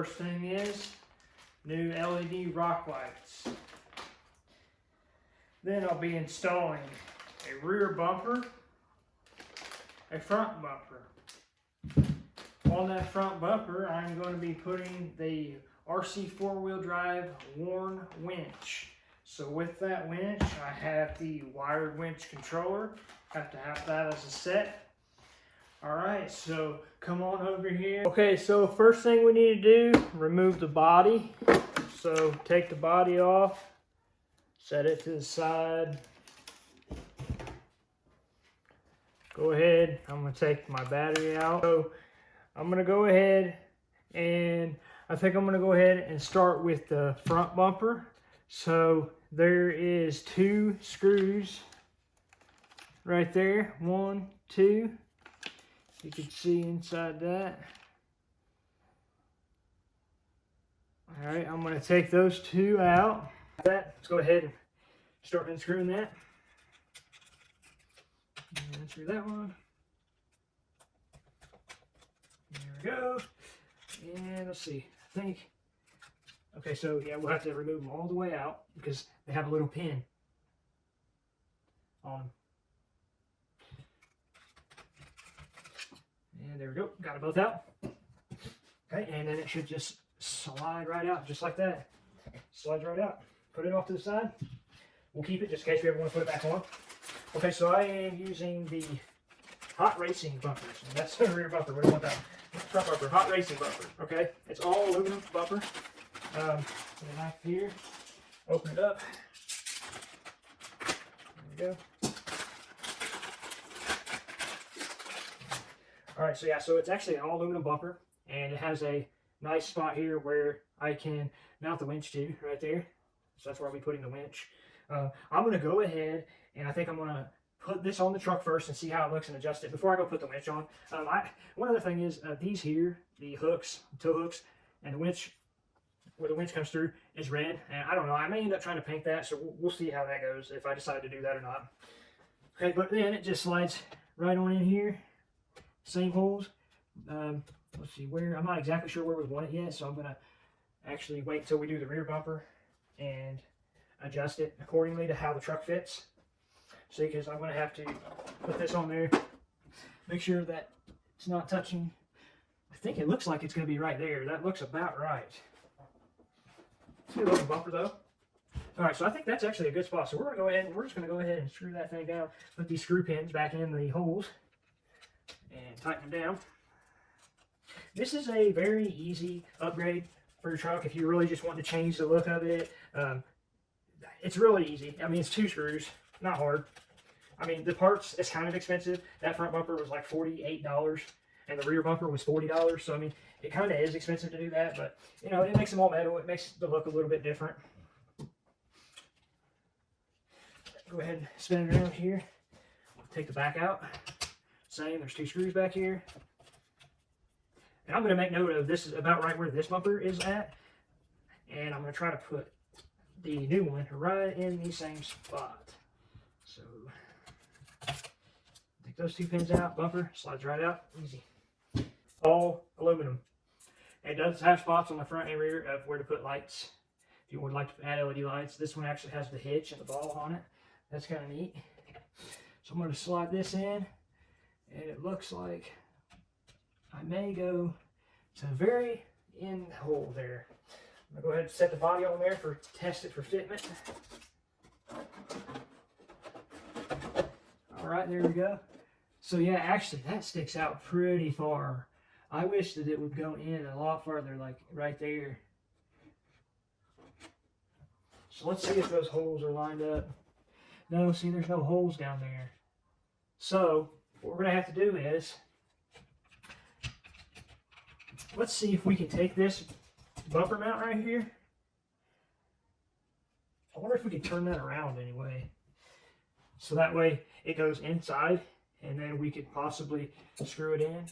first thing is new LED rock lights. Then I'll be installing a rear bumper, a front bumper. On that front bumper, I'm going to be putting the RC four-wheel drive Warn winch. So with that winch, I have the wired winch controller. Have to have that as a set. Alright, so come on over here. Okay, so first thing we need to do, remove the body. So take the body off, set it to the side. Go ahead, I'm going to take my battery out. So I'm going to go ahead and I think I'm going to go ahead and start with the front bumper. So there is 2 screws right there, 1, 2. You can see inside that. All right, I'm going to take those 2 out. Let's go ahead and start unscrewing that. Unscrew that one. There we go. And let's see, I think, okay, so yeah, we'll have to remove them all the way out because they have a little pin on them. And there we go, got it both out. Okay, and then it should just slide right out, just like that. Slides right out. Put it off to the side. We'll keep it just in case we ever want to put it back on. Okay, so I am using the hot racing bumpers. And that's the rear bumper. What do you want that? Front bumper, hot racing bumper. Okay, it's all aluminum bumper. Put a knife here. Open it up. There we go. All right, so yeah, so it's actually an all aluminum bumper, and it has a nice spot here where I can mount the winch to, right there. So that's where I'll be putting the winch. I'm going to go ahead, and I think I'm going to put this on the truck first and see how it looks and adjust it before I go put the winch on. One other thing is these here, the hooks, tow hooks, and the winch, where the winch comes through, is red. And I don't know, I may end up trying to paint that, so we'll see how that goes, if I decide to do that or not. Okay, but then it just slides right on in here. Same holes. Let's see where, I'm not exactly sure where we want it yet, so I'm going to actually wait until we do the rear bumper and adjust it accordingly to how the truck fits. See, because I'm going to have to put this on there, make sure that it's not touching. I think it looks like it's going to be right there. That looks about right. It's a good looking bumper though. Alright, so I think that's actually a good spot. So we're going to go ahead and we're just going to go ahead and screw that thing down. Put these screw pins back in the holes and tighten them down. This is a very easy upgrade for your truck if you really just want to change the look of it. It's really easy. I mean, it's 2 screws, not hard. I mean, the parts, it's kind of expensive. That front bumper was like $48, and the rear bumper was $40. So, I mean, it kind of is expensive to do that, but, you know, it makes them all metal. It makes the look a little bit different. Go ahead and spin it around here. Take the back out. Same, there's 2 screws back here. And I'm going to make note of this is about right where this bumper is at. And I'm going to try to put the new one right in the same spot. So, take those 2 pins out, bumper, slides right out, easy. All aluminum. It does have spots on the front and rear of where to put lights. If you would like to add LED lights, this one actually has the hitch and the ball on it. That's kind of neat. So I'm going to slide this in, and it looks like I may go to the very end hole there. I'm going to go ahead and set the body on there for test it for fitment. Alright, there we go. So yeah, actually that sticks out pretty far. I wish that it would go in a lot farther, like right there. So let's see if those holes are lined up. No, see, there's no holes down there. So what we're going to have to do is, let's see if we can take this bumper mount right here. I wonder if we can turn that around anyway. So that way it goes inside, and then we could possibly screw it in.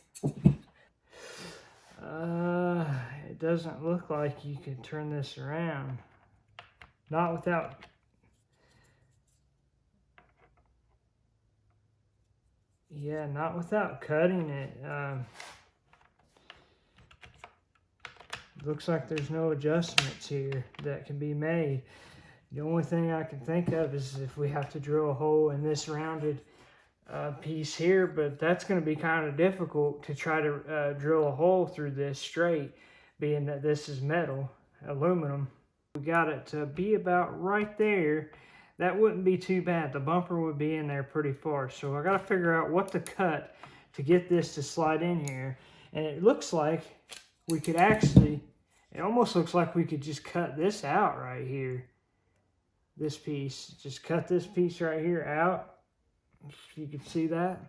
It doesn't look like you can turn this around. Not without... Yeah, not without cutting it. looks like there's no adjustments here that can be made. The only thing I can think of is if we have to drill a hole in this rounded piece here, but that's going to be kind of difficult to try to drill a hole through this straight, being that this is metal, aluminum. We got it to be about right there. That wouldn't be too bad. The bumper would be in there pretty far. So I got to figure out what to cut to get this to slide in here. And it looks like we could actually, it almost looks like we could just cut this out right here. This piece, just cut this piece right here out. If you can see that.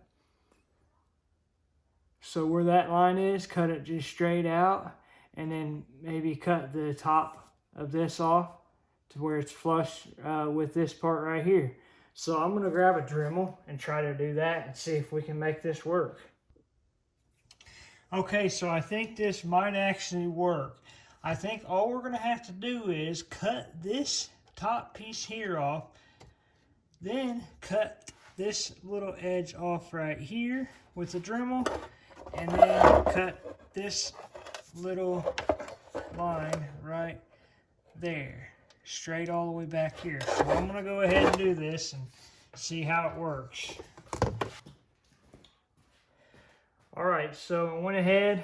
So where that line is, cut it just straight out. And then maybe cut the top of this off to where it's flush with this part right here. So I'm going to grab a Dremel and try to do that and see if we can make this work. Okay, so I think this might actually work. I think all we're going to have to do is cut this top piece here off, then cut this little edge off right here with the Dremel, and then cut this little line right there, straight all the way back here. So I'm going to go ahead and do this and see how it works. Alright, so I went ahead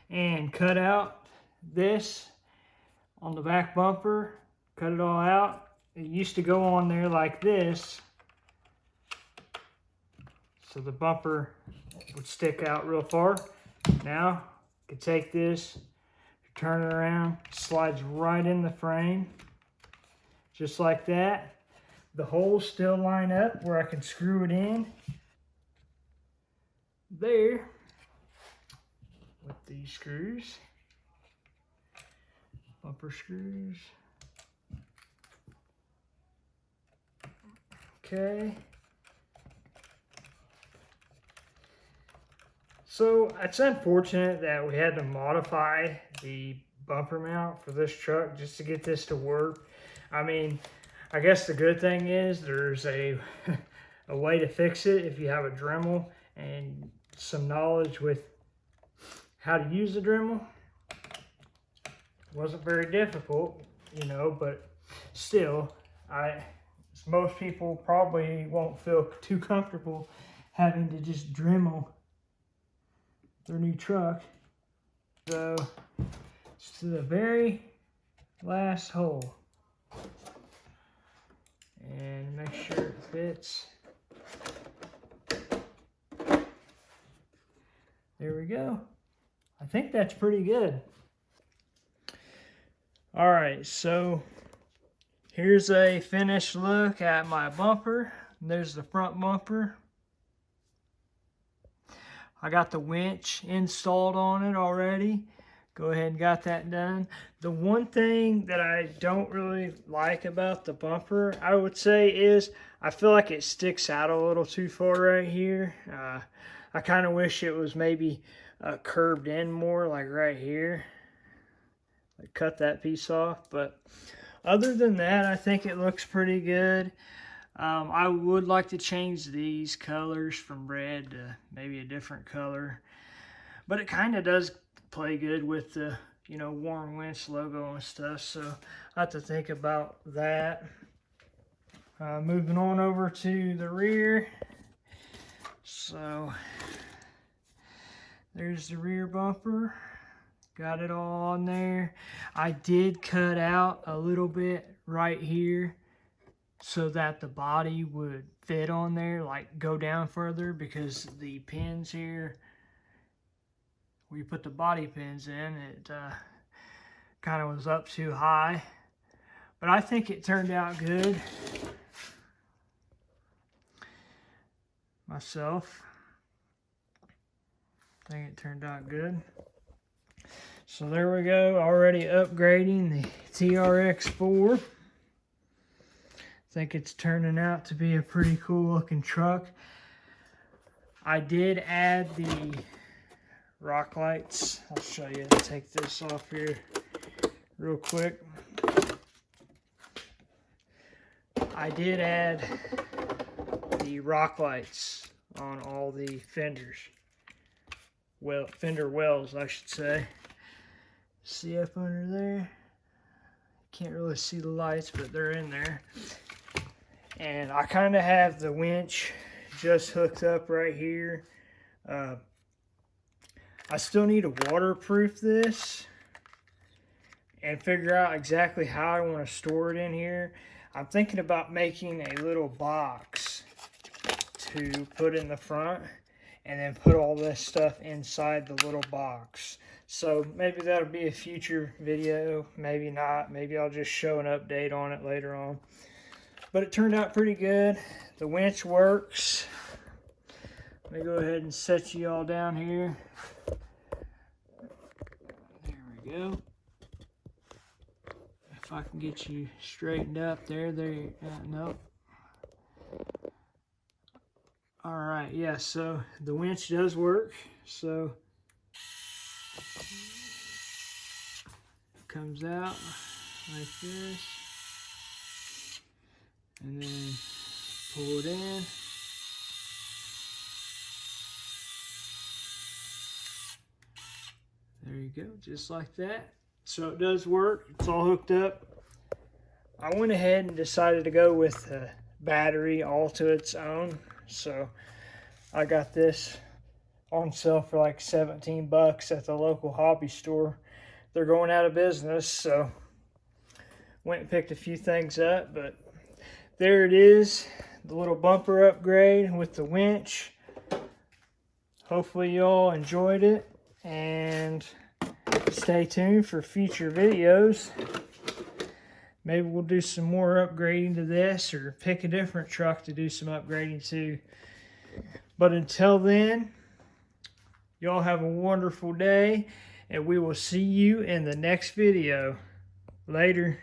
and cut out this on the back bumper, cut it all out. It used to go on there like this, so the bumper would stick out real far. Now, you can take this, turn it around, slides right in the frame, just like that. The holes still line up where I can screw it in there with these screws, bumper screws. Okay. So it's unfortunate that we had to modify the bumper mount for this truck just to get this to work. I mean, I guess the good thing is there's a way to fix it if you have a Dremel and some knowledge with how to use the Dremel. It wasn't very difficult, you know, but still, most people probably won't feel too comfortable having to just Dremel their new truck. So, it's to the very last hole. And make sure it fits. There we go. I think that's pretty good. Alright, so here's a finished look at my bumper. There's the front bumper. I got the winch installed on it already. Go ahead and got that done. The one thing that I don't really like about the bumper, I would say, is I feel like it sticks out a little too far right here. I kind of wish it was maybe curved in more, like right here. Like cut that piece off, but other than that, I think it looks pretty good. I would like to change these colors from red to maybe a different color, but it kind of does play good with the, you know, Warren Winch logo and stuff, so I have to think about that. Moving on over to the rear. So there's the rear bumper. Got it all on there. I did cut out a little bit right here so that the body would fit on there, like go down further, because the pins here, where you put the body pins in, it kind of was up too high. But I think it turned out good myself. I think it turned out good. So there we go, already upgrading the TRX4. I think it's turning out to be a pretty cool looking truck. I did add the rock lights. I'll show you. Take this off here real quick. I did add the rock lights on all the fenders. Well, fender wells, I should say. See up under there? Can't really see the lights, but they're in there. And I kind of have the winch just hooked up right here. I still need to waterproof this and figure out exactly how I want to store it in here. I'm thinking about making a little box to put in the front and then put all this stuff inside the little box. So maybe that'll be a future video, maybe not. Maybe I'll just show an update on it later on. But it turned out pretty good. The winch works. Let me go ahead and set you all down here. There we go. If I can get you straightened up there, nope. All right, yeah, so the winch does work. So it comes out like this, and then pull it in. There you go, just like that. So it does work, it's all hooked up. I went ahead and decided to go with the battery all to its own. So I got this on sale for like 17 bucks at the local hobby store. They're going out of business, so went and picked a few things up, but there it is, the little bumper upgrade with the winch. Hopefully you all enjoyed it, and stay tuned for future videos. Maybe we'll do some more upgrading to this, or pick a different truck to do some upgrading to. But until then, y'all have a wonderful day, and we will see you in the next video. Later.